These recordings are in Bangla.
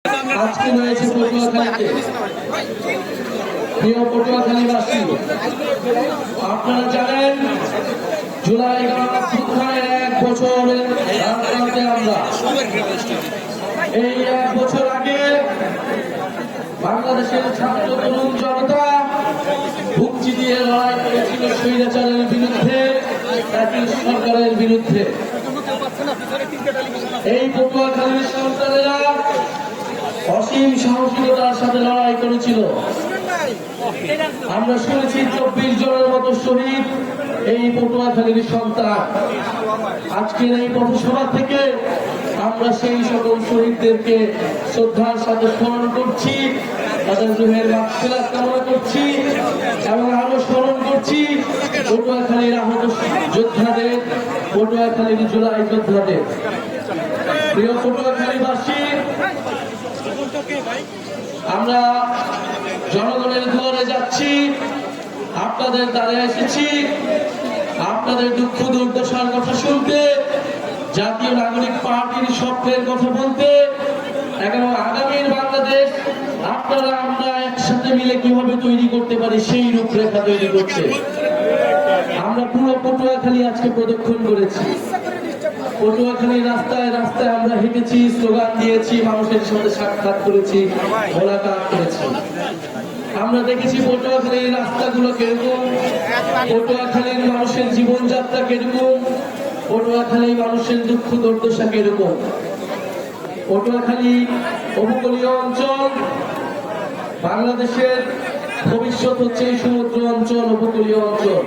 আজকে রয়েছে পটুয়াখালীতে। প্রিয় পটুয়াখালীবাসী, আপনারা জানেন জুলাই গণঅভ্যুত্থানের 1 বছরের প্রান্তে আমরা এই 1 বছর আগে বাংলাদেশের ছাত্র তরুণ জনতা বুকচি দিয়ে লড়াই করেছিল স্বৈরাচারের বিরুদ্ধে, একই সরকারের বিরুদ্ধে। এই পটুয়াখালীর সন্তানেরা অসীম সাহসিকতার সাথে লড়াই করেছিল। আমরা শুনেছি 24 জনের মতো শহীদ এই পটুয়াখালীর সন্তান। আজকের এই পথসভা থেকে আমরা সেই সকল শহীদদেরকে শ্রদ্ধার সাথে স্মরণ করছি, তাদের রুহের মাগফিরাত কামনা করছি এবং আরো স্মরণ করছি পটুয়াখালীর আহত যোদ্ধাদের, পটুয়াখালীর জুলাই যোদ্ধাদের। প্রিয় পটুয়াখালীবাসী, আমরা জনগণের দুয়ারে যাচ্ছি, আপনাদের দ্বারে এসেছি আপনাদের দুঃখ দুর্দশার কথা শুনতে, জাতীয় নাগরিক পার্টির স্বপ্নের কথা বলতে এবং আগামীর বাংলাদেশ আপনারা আমরা একসাথে মিলে কিভাবে তৈরি করতে পারি সেই রূপরেখা তৈরি করতে আমরা পুরো পটুয়াখালী আজকে প্রদক্ষিণ করেছি। পটুয়াখালীর রাস্তায় রাস্তায় আমরা হেঁটেছি, স্লোগান দিয়েছি, মানুষের সাথে সাক্ষাৎ করেছি, মোলাকাত করেছি। আমরা দেখেছি পটুয়াখালীর রাস্তাগুলো কিরকম, পটুয়াখালীর মানুষের জীবনযাত্রা কিরকম, পটুয়াখালীর মানুষের দুঃখ দুর্দশা কিরকম। পটুয়াখালী উপকূলীয় অঞ্চল, বাংলাদেশের ভবিষ্যৎ হচ্ছে এই সমুদ্র অঞ্চল, উপকূলীয় অঞ্চল।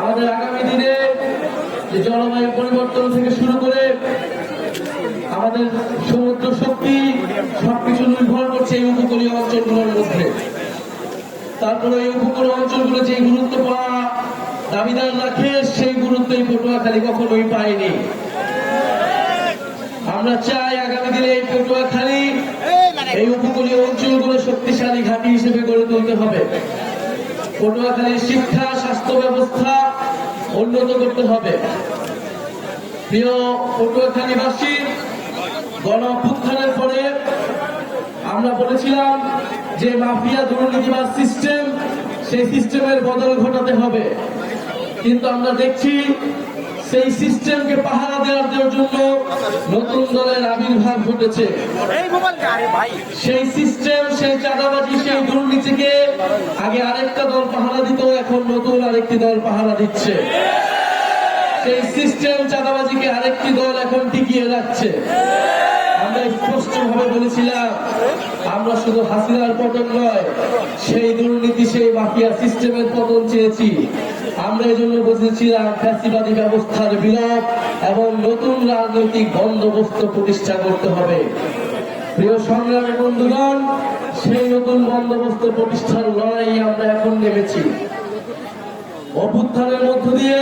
আমাদের আগামী দিনে জলবায়ু পরিবর্তন থেকে শুরু করে আমাদের সমুদ্র শক্তি সবকিছু নির্ভর করছে এই উপকূলীয় অঞ্চলগুলোর মধ্যে। তারপরে এই উপকূলীয় অঞ্চলগুলো যে গুরুত্ব পাওয়া দাবিদার রাখে, সেই গুরুত্ব এই পটুয়াখালী কখনোই পায়নি। আমরা চাই আগামী দিনে এই পটুয়াখালী এই উপকূলীয় অঞ্চলগুলো শক্তিশালী ঘাঁটি হিসেবে গড়ে তুলতে হবে। পটুয়াখালীর শিক্ষা স্বাস্থ্য ব্যবস্থা উন্নত করতে হবে। প্রিয় পটুয়াখালীবাসী, গণঅভ্যুত্থানের পরে আমরা বলেছিলাম যে মাফিয়া দুর্নীতিবাজ সিস্টেম, সেই সিস্টেমের বদল ঘটাতে হবে, কিন্তু আমরা দেখছি সেই সিস্টেমকে পাহারা দেওয়ার জন্য নতুন দলের আবির্ভাব ঘটেছে। সেই সিস্টেম, সেই চাঁদাবাজি, সেই দুর্নীতিকে আগে আরেকটা দল পাহারা দিত, এখন নতুন আরেকটি দল পাহারা দিচ্ছে। সেই সিস্টেম চাঁদাবাজিকে আরেকটি দল এখন টিকিয়ে রাখছে। আমরা স্পষ্টভাবে বলেছিলাম আমরা শুধু হাসিনার পতন নয়, সেই দুর্নীতি, সেই মাফিয়া সিস্টেমের পতন চেয়েছি। আমরা এই জন্য বুঝেছিলাম ফ্যাসিবাদী ব্যবস্থার বিলোপ এবং নতুন রাজনৈতিক বন্দোবস্ত প্রতিষ্ঠা করতে হবে। প্রিয় সংগ্রামী বন্ধুগণ, সেই নতুন বন্দোবস্ত প্রতিষ্ঠার লড়াই আমরা এখন নেমেছি। অভ্যুত্থানের মধ্য দিয়ে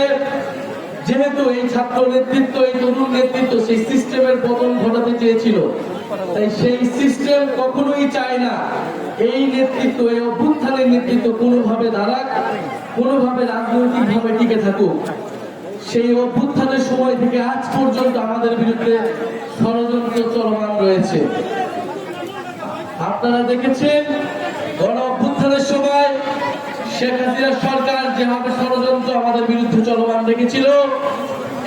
যেহেতু এই ছাত্র নেতৃত্ব, এই তরুণ নেতৃত্ব সেই সিস্টেমের পতন ঘটাতে চেয়েছিল, তাই সেই সিস্টেম কখনোই চায় না এই নেতৃত্ব, এই অভ্যুত্থানের নেতৃত্ব কোনোভাবে দাঁড়াক, কোনোভাবে রাজনৈতিকভাবে টিকে থাকুক। সেই অভ্যুত্থানের সময় থেকে আজ পর্যন্ত আমাদের বিরুদ্ধে ষড়যন্ত্র চলমান রয়েছে। আপনারা দেখেছেন গণ অভ্যুত্থানের সময় শেখ হাসিনার সরকার যেভাবে ষড়যন্ত্র আমাদের বিরুদ্ধে চলমান রেখেছিল,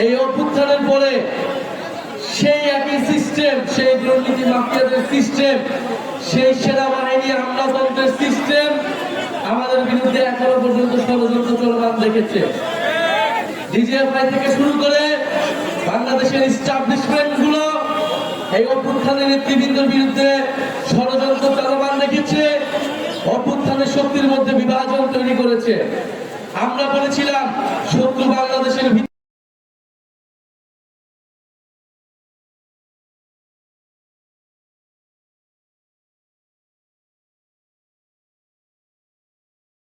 এই অভ্যুত্থানের পরে সেই একই সিস্টেম, সেই দুর্নীতি মাফিয়াদের সিস্টেম, সেই সেনাবাহিনী আমলাতন্ত্রের সিস্টেম আমাদের বিরুদ্ধে এখনো পর্যন্ত ষড়যন্ত্র চলমান রেখেছে। ডিজিএফআই থেকে শুরু করে বাংলাদেশের এস্টাবলিশমেন্ট গুলো এই অভ্যুত্থানের নেতৃবৃন্দের বিরুদ্ধে ষড়যন্ত্র চলমান রেখেছে, অভ্যুত্থানের শক্তির মধ্যে বিভাজন তৈরি করেছে। আমরা বলেছিলাম শত্রু বাংলাদেশের